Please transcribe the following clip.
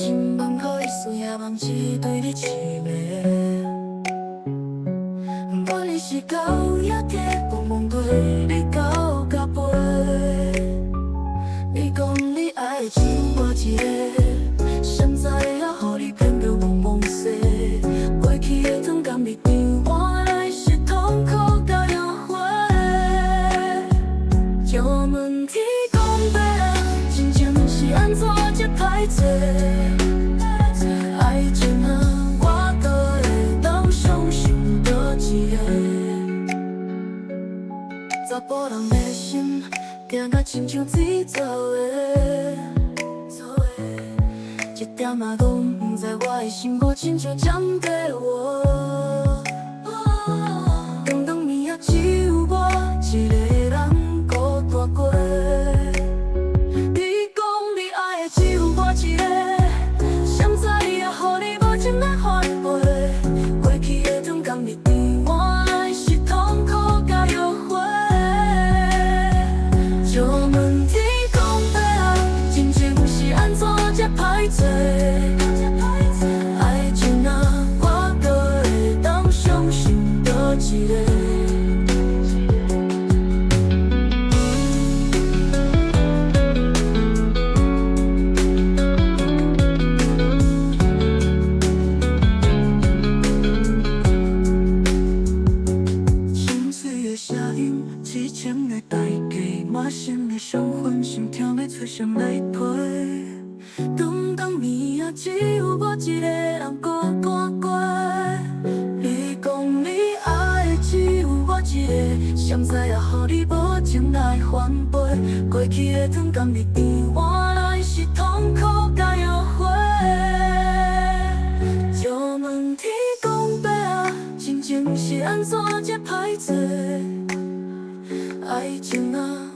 心门口伊输也忘记对你痴迷。无论是狗也铁，梦梦对你到甲飞。你讲你爱的只有我一个，现在也予你偏偏梦梦醒。过去的痛甘你场，换来是痛苦甲后悔。就问天公伯，真情是安怎这歹做？爱情啊，我都会当相信倒一个。查甫人的心，行甲亲像水走的，一点仔拢不知我的心窝亲像江对我。长长暝仔只有我一个人孤单过。你讲你爱的只有我一个，现在也予你无情来反背。过去的痛甘你场，换来是痛苦甲后悔。就问天公伯，真情是安怎这歹做？爱情啊，我都会当相信倒一个。痴情的代价，满身的伤痕，心痛要找谁来陪？长长暝仔只有我一个人孤单过。你讲你爱的只有我一个，谁知也予你无情来反背。过去的痛甘你场，换来是痛苦甲后悔。就问天公伯啊，真情是安怎这歹做？爱情啊。